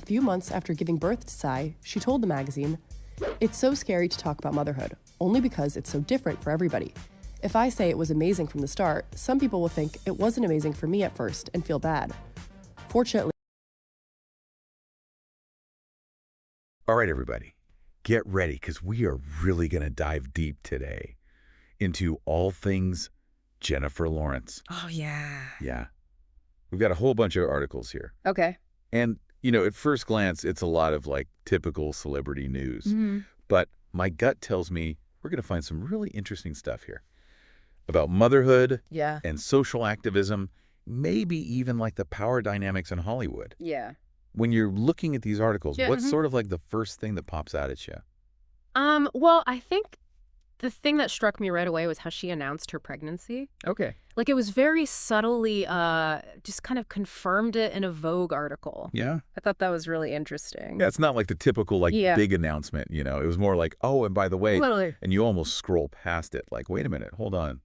few months after giving birth to Sai, she told the magazine, "It's so scary to talk about motherhood, only because it's so different for everybody. If I say it was amazing from the start, some people will think it wasn't amazing for me at first and feel bad. Fortunately..." All right, everybody, get ready because we are really going to dive deep today into all things Jennifer Lawrence. Oh, yeah. Yeah. We've got a whole bunch of articles here. Okay. And, at first glance, it's a lot of typical celebrity news. Mm-hmm. But my gut tells me we're going to find some really interesting stuff here about motherhood and social activism, maybe even the power dynamics in Hollywood. Yeah. When you're looking at these articles, what's mm-hmm. sort of the first thing that pops out at you? Well, I think the thing that struck me right away was how she announced her pregnancy. Okay. It was very subtly just kind of confirmed it in a Vogue article. Yeah. I thought that was really interesting. Yeah, it's not the typical big announcement, It was more oh, and by the way, Totally. and you almost scroll past it wait a minute, hold on.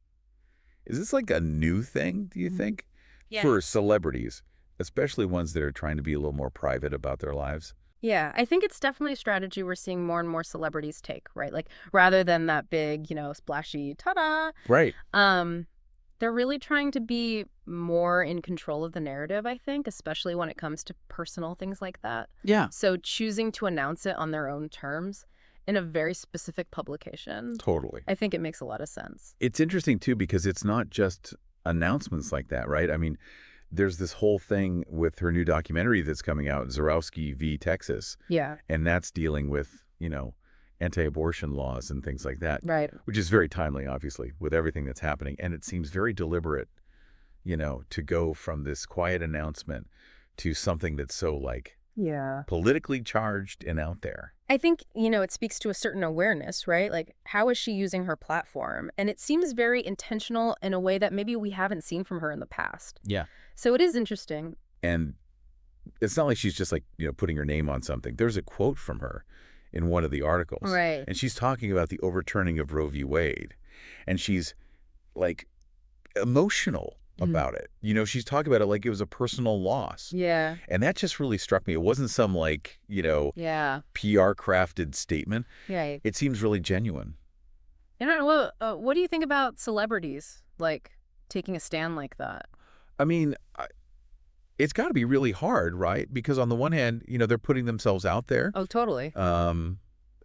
Is this a new thing, do you think? Yeah. For celebrities, especially ones that are trying to be a little more private about their lives? Yeah, I think it's definitely a strategy we're seeing more and more celebrities take, right? Rather than that big, splashy ta-da. Right. They're really trying to be more in control of the narrative, I think, especially when it comes to personal things like that. Yeah. So choosing to announce it on their own terms in a very specific publication. Totally. I think it makes a lot of sense. It's interesting, too, because it's not just announcements like that, right? I mean, there's this whole thing with her new documentary that's coming out, Zarowski v. Texas. Yeah. And that's dealing with, anti-abortion laws and things like that. Right. Which is very timely, obviously, with everything that's happening. And it seems very deliberate, to go from this quiet announcement to something that's so, politically charged and out there. I think, it speaks to a certain awareness, right? How is she using her platform? And it seems very intentional in a way that maybe we haven't seen from her in the past. Yeah. So it is interesting. And it's not like she's just putting her name on something. There's a quote from her in one of the articles. Right. And she's talking about the overturning of Roe v. Wade. And she's emotional about it. She's talking about it like it was a personal loss. Yeah. And that just really struck me. It wasn't some PR crafted statement. Yeah. It seems really genuine. What do you think about celebrities taking a stand like that? I mean, it's got to be really hard, right? Because on the one hand, they're putting themselves out there. Oh, totally. And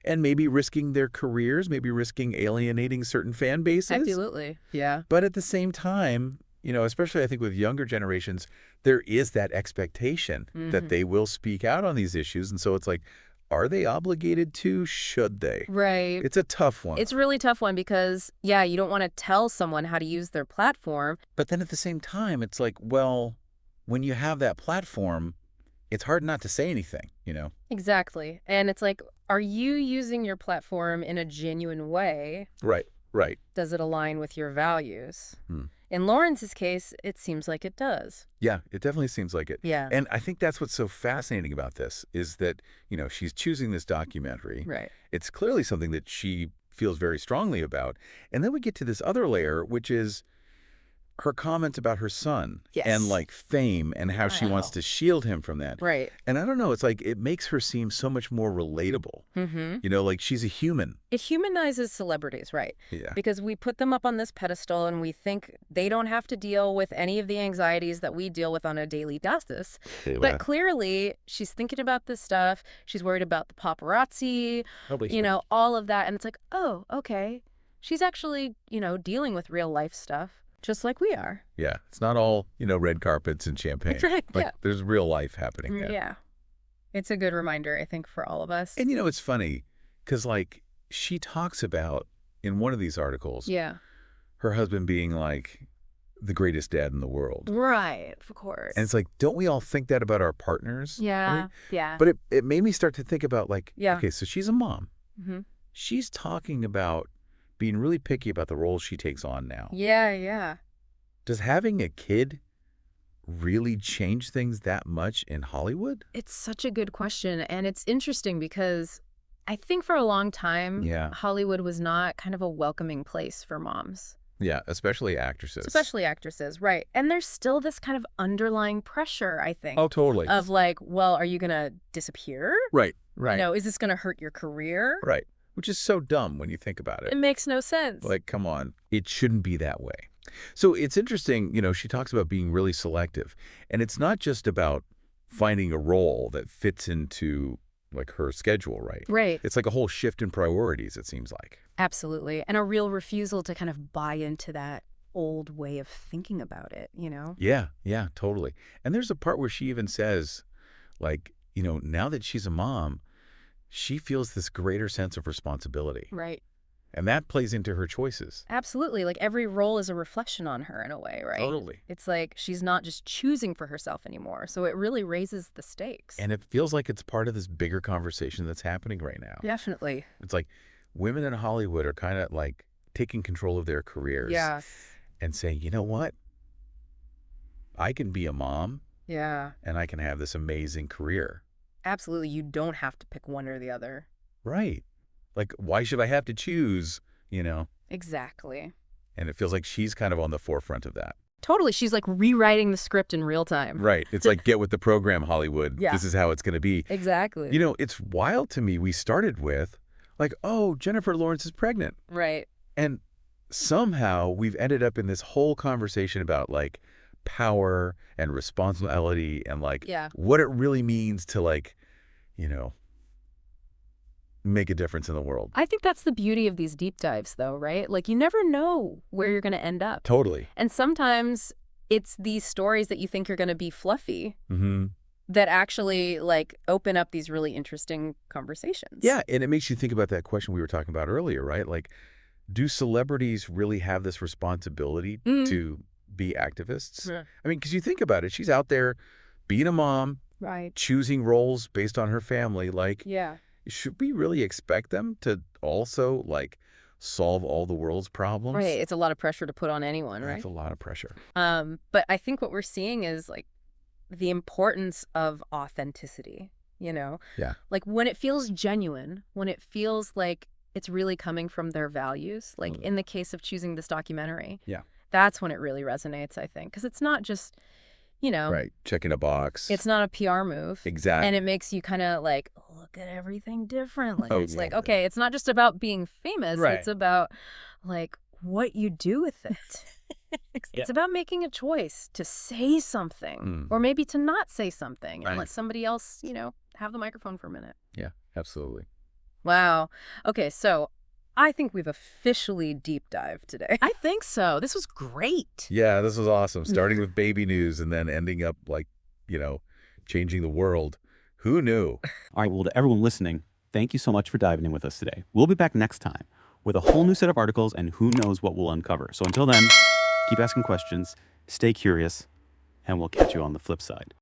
maybe risking their careers, maybe risking alienating certain fan bases. Absolutely. Yeah. But at the same time, especially I think with younger generations, there is that expectation that they will speak out on these issues. And so it's are they obligated to? Should they? Right. It's a tough one. It's a really tough one because, you don't want to tell someone how to use their platform. But then at the same time, it's well, when you have that platform, it's hard not to say anything, Exactly. And it's are you using your platform in a genuine way? Right. Does it align with your values? Hmm. In Lawrence's case, it seems like it does. Yeah, it definitely seems like it. Yeah. And I think that's what's so fascinating about this is that, she's choosing this documentary. Right. It's clearly something that she feels very strongly about. And then we get to this other layer, which is her comments about her son and fame and how she wants to shield him from that. Right. And I don't know, it's it makes her seem so much more relatable. Mm-hmm. She's a human. It humanizes celebrities, right? Yeah. Because we put them up on this pedestal and we think they don't have to deal with any of the anxieties that we deal with on a daily basis. But clearly, she's thinking about this stuff. She's worried about the paparazzi, all of that. And it's oh, okay. She's actually, dealing with real life stuff. Just like we are. Yeah. It's not all, red carpets and champagne. That's right. Yeah. There's real life happening there. Yeah. It's a good reminder, I think, for all of us. And, it's funny because, she talks about in one of these articles, her husband being, the greatest dad in the world. Right. Of course. And it's don't we all think that about our partners? Yeah. Right? Yeah. But it made me start to think about, okay, so she's a mom. Mm-hmm. She's talking about being really picky about the role she takes on now. Yeah. Does having a kid really change things that much in Hollywood? It's such a good question. And it's interesting because I think for a long time, Hollywood was not kind of a welcoming place for moms. Yeah, especially actresses. Especially actresses, right. And there's still this kind of underlying pressure, I think. Oh, totally. Of like, well, are you going to disappear? Right. Is this going to hurt your career? Right. Which is so dumb when you think about it. It makes no sense. Like, come on. It shouldn't be that way. So it's interesting, she talks about being really selective. And it's not just about finding a role that fits into, like, her schedule, right? Right. It's like a whole shift in priorities, it seems like. Absolutely. And a real refusal to kind of buy into that old way of thinking about it, Yeah, totally. And there's a part where she even says, like, now that she's a mom, she feels this greater sense of responsibility. Right. And that plays into her choices. Absolutely. Like every role is a reflection on her in a way, right? Totally. It's like she's not just choosing for herself anymore. So it really raises the stakes. And it feels like it's part of this bigger conversation that's happening right now. Definitely. It's like women in Hollywood are kind of like taking control of their careers. Yeah. And saying, you know what? I can be a mom. Yeah. And I can have this amazing career. Absolutely. You don't have to pick one or the other. Right. Like, why should I have to choose, Exactly. And it feels like she's kind of on the forefront of that. Totally. She's like rewriting the script in real time. Right. It's like, get with the program, Hollywood. Yeah. This is how it's going to be. Exactly. It's wild to me. We started with like, oh, Jennifer Lawrence is pregnant. Right. And somehow we've ended up in this whole conversation about like power and responsibility and like what it really means to like, make a difference in the world. I think that's the beauty of these deep dives though, right? Like you never know where you're going to end up. Totally. And sometimes it's these stories that you think are going to be fluffy that actually like open up these really interesting conversations. Yeah. And it makes you think about that question we were talking about earlier, right? Like, do celebrities really have this responsibility to be activists? Yeah. I mean, because you think about it, she's out there being a mom, right? Choosing roles based on her family. Like, should we really expect them to also like solve all the world's problems? Right. It's a lot of pressure to put on anyone, right? That's a lot of pressure. But I think what we're seeing is like the importance of authenticity, Yeah. Like when it feels genuine, when it feels like it's really coming from their values, like in the case of choosing this documentary. Yeah. That's when it really resonates, I think, because it's not just, right, checking a box. It's not a PR move. Exactly. And it makes you kind of like look at everything differently. It's like, okay, it's not just about being famous. Right. It's about like what you do with it. It's about making a choice to say something or maybe to not say something and let somebody else, have the microphone for a minute. Yeah, absolutely. Wow. Okay, so I think we've officially deep dived today. I think so. This was great. Yeah, this was awesome. Starting with baby news and then ending up like, changing the world. Who knew? All right, well, to everyone listening, thank you so much for diving in with us today. We'll be back next time with a whole new set of articles and who knows what we'll uncover. So until then, keep asking questions, stay curious, and we'll catch you on the flip side.